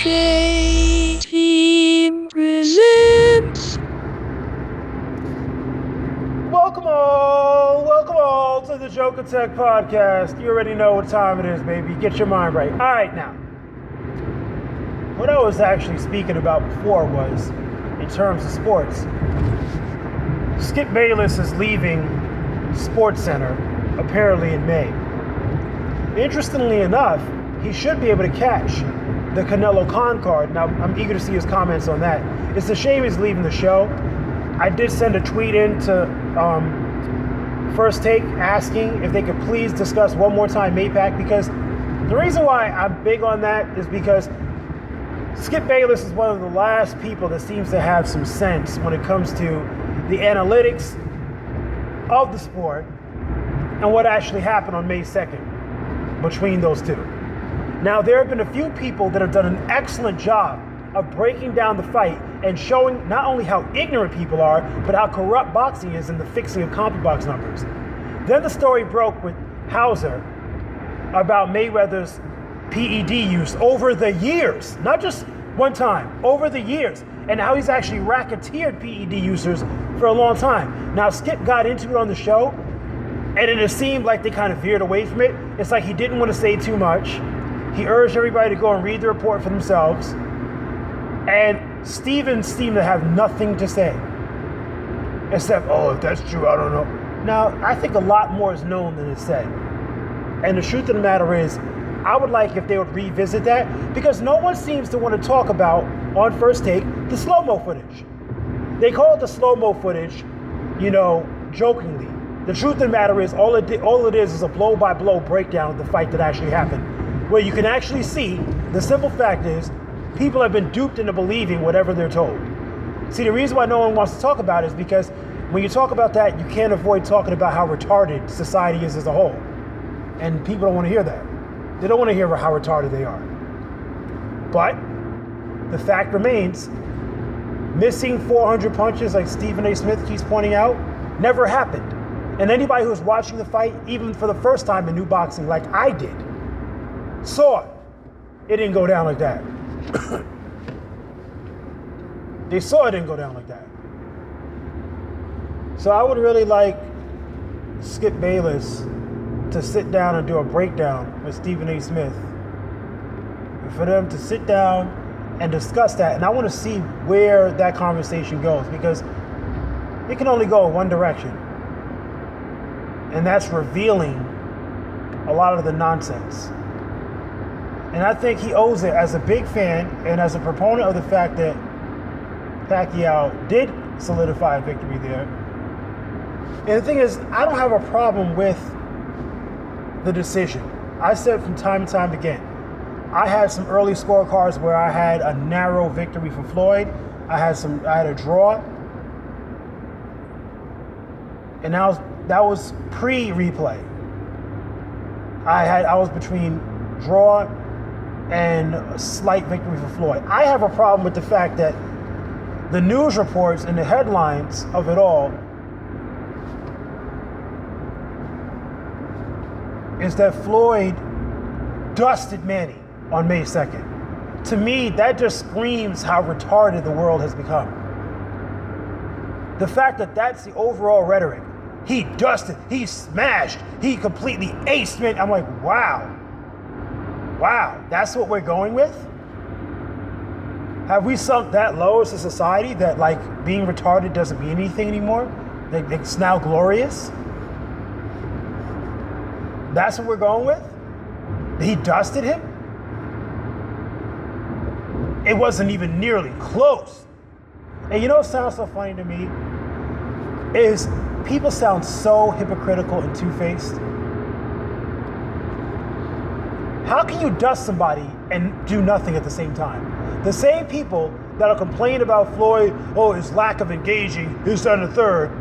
Team presents. Welcome all to the Jokatech podcast. You already know what time it is, baby. Get your mind right. All right, now, what I was actually speaking about before was, in terms of sports, Skip Bayless is leaving Sports Center apparently in May. Interestingly enough, he should be able to catch the Canelo Con card. Now, I'm eager to see his comments on that. It's a shame he's leaving the show. I did send a tweet in to First Take asking if they could please discuss one more time MayPac, because the reason why I'm big on that is because Skip Bayless is one of the last people that seems to have some sense when it comes to the analytics of the sport and what actually happened on May 2nd between those two. Now, there have been a few people that have done an excellent job of breaking down the fight and showing not only how ignorant people are, but how corrupt boxing is in the fixing of CompuBox numbers. Then the story broke with Hauser about Mayweather's PED use over the years, not just one time, over the years, and how he's actually racketeered PED users for a long time. Now, Skip got into it on the show, and it seemed like they kind of veered away from it. It's like he didn't want to say too much. He urged everybody to go and read the report for themselves. And Steven seemed to have nothing to say. Except, oh, if that's true, I don't know. Now, I think a lot more is known than is said. And the truth of the matter is, I would like if they would revisit that, because no one seems to want to talk about, on First Take, the slow-mo footage. They call it the slow-mo footage, jokingly. The truth of the matter is, all it is a blow-by-blow breakdown of the fight that actually happened, where you can actually see, the simple fact is, people have been duped into believing whatever they're told. See, the reason why no one wants to talk about it is because when you talk about that, you can't avoid talking about how retarded society is as a whole. And people don't want to hear that. They don't want to hear how retarded they are. But the fact remains, missing 400 punches like Stephen A. Smith keeps pointing out, never happened. And anybody who's watching the fight, even for the first time in new boxing like I did, saw it didn't go down like that. They saw it didn't go down like that. So I would really like Skip Bayless to sit down and do a breakdown with Stephen A. Smith. And for them to sit down and discuss that. And I want to see where that conversation goes, because it can only go in one direction. And that's revealing a lot of the nonsense. And I think he owes it, as a big fan and as a proponent of the fact that Pacquiao did solidify a victory there. And the thing is, I don't have a problem with the decision. I said from time to time again, I had some early scorecards where I had a narrow victory for Floyd. I had a draw. And that was pre-replay. I was between draw and a slight victory for Floyd. I have a problem with the fact that the news reports and the headlines of it all is that Floyd dusted Manny on May 2nd. To me, that just screams how retarded the world has become. The fact that that's the overall rhetoric. He dusted, he smashed, he completely aced Manny. I'm like, wow, that's what we're going with? Have we sunk that low as a society that, like, being retarded doesn't mean anything anymore? That it's now glorious? That's what we're going with? He dusted him? It wasn't even nearly close. And you know what sounds so funny to me? Is people sound so hypocritical and two-faced. How can you dust somebody and do nothing at the same time? The same people that'll complain about Floyd, his lack of engaging, his done a third.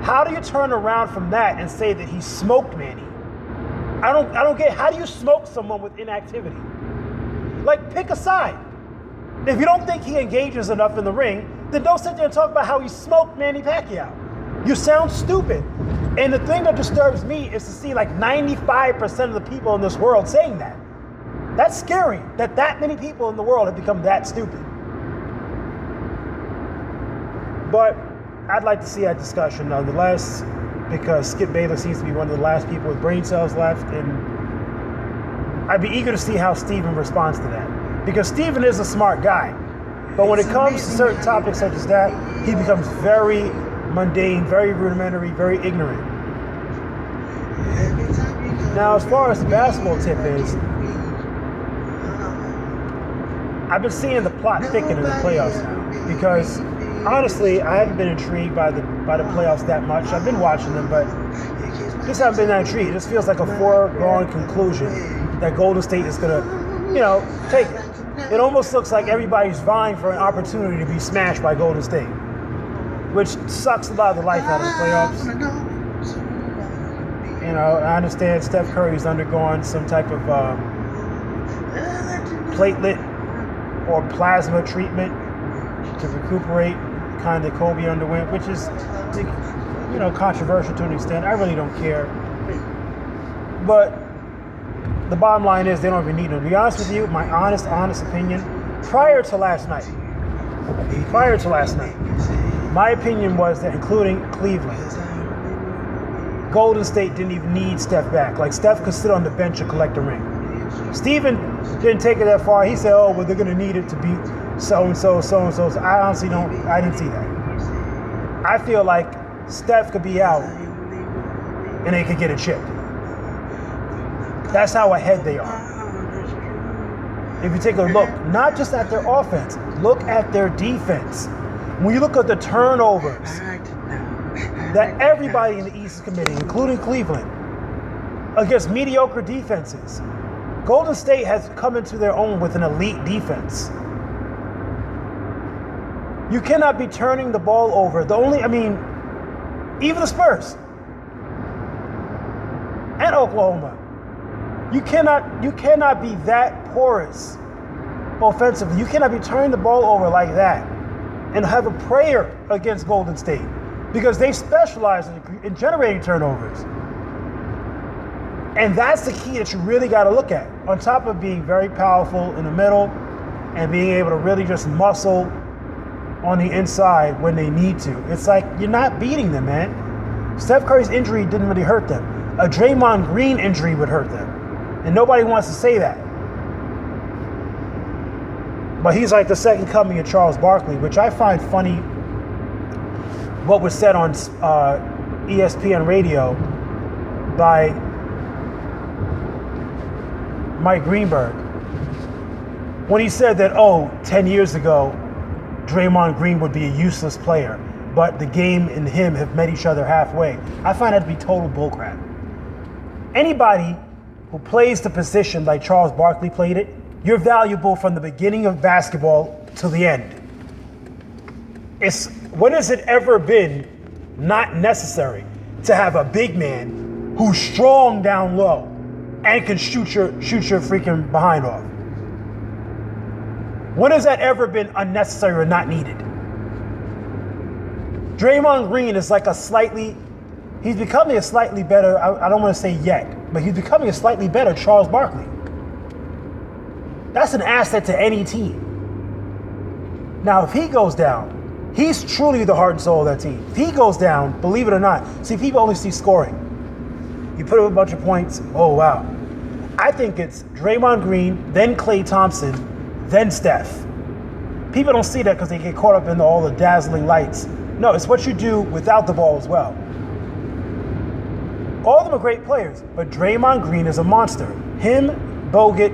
How do you turn around from that and say that he smoked Manny? I don't get, how do you smoke someone with inactivity? Like, pick a side. If you don't think he engages enough in the ring, then don't sit there and talk about how he smoked Manny Pacquiao. You sound stupid. And the thing that disturbs me is to see like 95% of the people in this world saying that. That's scary that many people in the world have become that stupid. But I'd like to see that discussion nonetheless, because Skip Bayless seems to be one of the last people with brain cells left, and I'd be eager to see how Steven responds to that. Because Steven is a smart guy, but when it comes to certain topics such as that, he becomes very mundane, very rudimentary, very ignorant. Now, as far as the basketball tip is, I've been seeing the plot thicken in the playoffs now, because honestly, I haven't been intrigued by the playoffs that much. I've been watching them, but just haven't been that intrigued. It just feels like a foregone conclusion that Golden State is gonna, take it. It almost looks like everybody's vying for an opportunity to be smashed by Golden State, which sucks a lot of the life out of the playoffs. I understand Steph Curry's undergone some type of platelet or plasma treatment to recuperate, kind of Kobe underwent, which is, controversial to an extent. I really don't care. But the bottom line is they don't even need them. To be honest with you, my honest opinion, prior to last night, my opinion was that, including Cleveland, Golden State didn't even need Steph back. Like, Steph could sit on the bench and collect a ring. Steven didn't take it that far. He said, they're going to need it to beat so-and-so, so-and-so. So I honestly I didn't see that. I feel like Steph could be out and they could get it chipped. That's how ahead they are. If you take a look, not just at their offense, look at their defense. When you look at the turnovers that everybody in the East is committing, including Cleveland, against mediocre defenses, Golden State has come into their own with an elite defense. You cannot be turning the ball over. Even the Spurs and Oklahoma, you cannot be that porous offensively. You cannot be turning the ball over like that and have a prayer against Golden State, because they specialize in generating turnovers. And that's the key that you really got to look at, on top of being very powerful in the middle and being able to really just muscle on the inside when they need to. It's like, you're not beating them, man. Steph Curry's injury didn't really hurt them. A Draymond Green injury would hurt them. And nobody wants to say that. But he's like the second coming of Charles Barkley, which I find funny. What was said on ESPN radio by Mike Greenberg, when he said that, 10 years ago, Draymond Green would be a useless player, but the game and him have met each other halfway. I find that to be total bullcrap. Anybody who plays the position like Charles Barkley played it, you're valuable from the beginning of basketball to the end. When has it ever been not necessary to have a big man who's strong down low and can shoot your freaking behind off? When has that ever been unnecessary or not needed? Draymond Green is like he's becoming a slightly better, I don't want to say yet, but he's becoming a slightly better Charles Barkley. That's an asset to any team. Now, if he goes down, he's truly the heart and soul of that team. If he goes down, believe it or not, see, people only see scoring. You put up a bunch of points, oh wow. I think it's Draymond Green, then Klay Thompson, then Steph. People don't see that because they get caught up in all the dazzling lights. No, it's what you do without the ball as well. All of them are great players, but Draymond Green is a monster. Him, Bogut,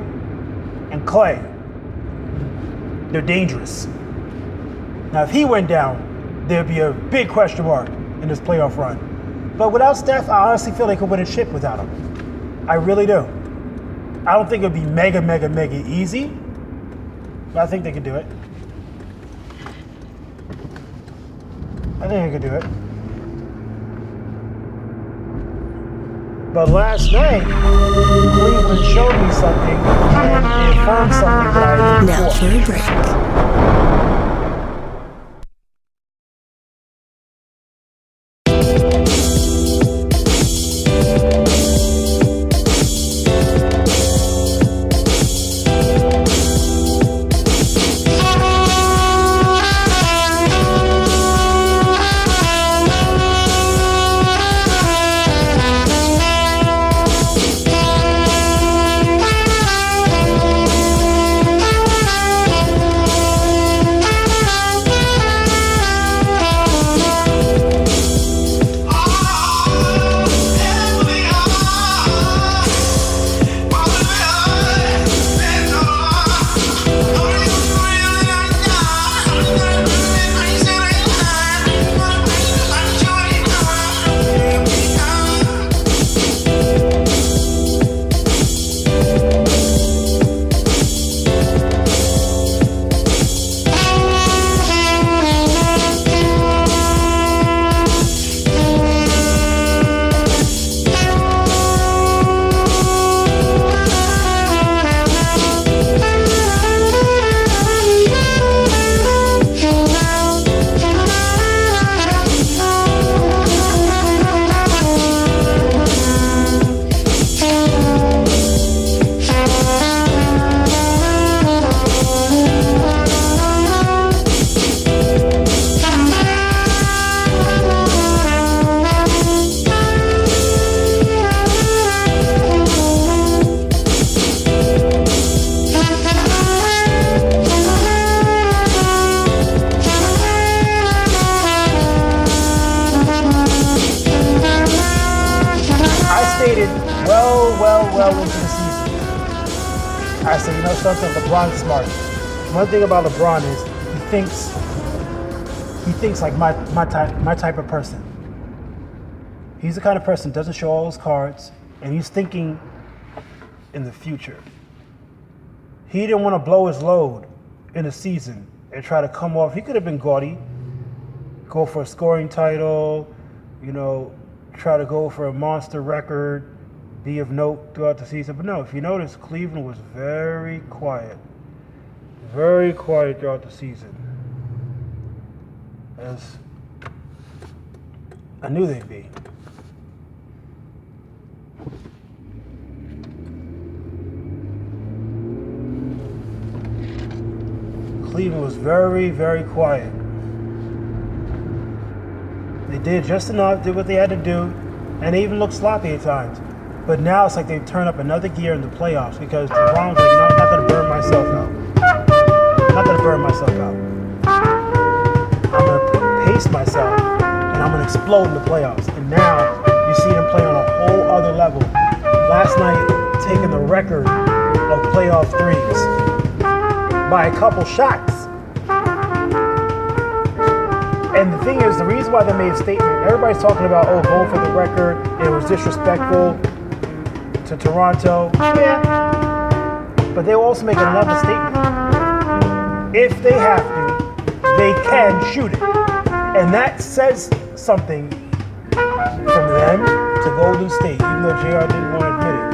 and Klay, they're dangerous. Now, if he went down, there'd be a big question mark in this playoff run. But without Steph, I honestly feel they could win a chip without him. I really do. I don't think it'd be mega easy, but I think they could do it. I think they could do it. But last night, Cleveland showed me something and it affirmed something that I knew before. Now for a break. into the season, I said, you know something, LeBron's smart. One thing about LeBron is he thinks like my type of person. He's the kind of person that doesn't show all his cards, and he's thinking in the future. He didn't want to blow his load in a season and try to come off. He could have been gaudy, go for a scoring title, try to go for a monster record, be of note throughout the season. But no, if you notice, Cleveland was very quiet throughout the season, as I knew they'd be. Cleveland was very, very quiet. They did just enough, did what they had to do, and they even looked sloppy at times. But now it's like they've turned up another gear in the playoffs because LeBron's like, I'm not going to burn myself out. I'm going to pace myself, and I'm going to explode in the playoffs. And now you see them play on a whole other level. Last night, taking the record of playoff threes by a couple shots. And the thing is, the reason why they made a statement, everybody's talking about, going for the record, it was disrespectful to Toronto. Yeah. But they will also make another statement. If they have to, they can shoot it. And that says something from them to Golden State, even though JR didn't want to admit it.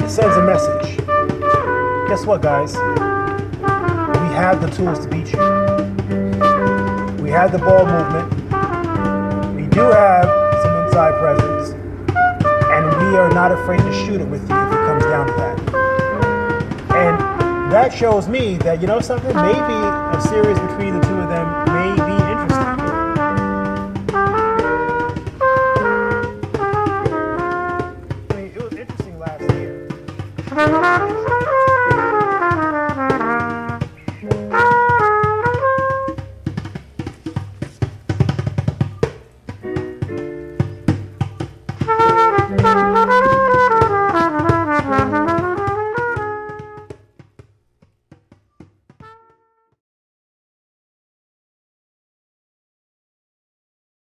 It sends a message. Guess what, guys? We have the tools to beat you. We have the ball movement. We do have some inside presence. And we are not afraid to shoot it with you if it comes down to that. And that shows me that, something, maybe a series between the two of them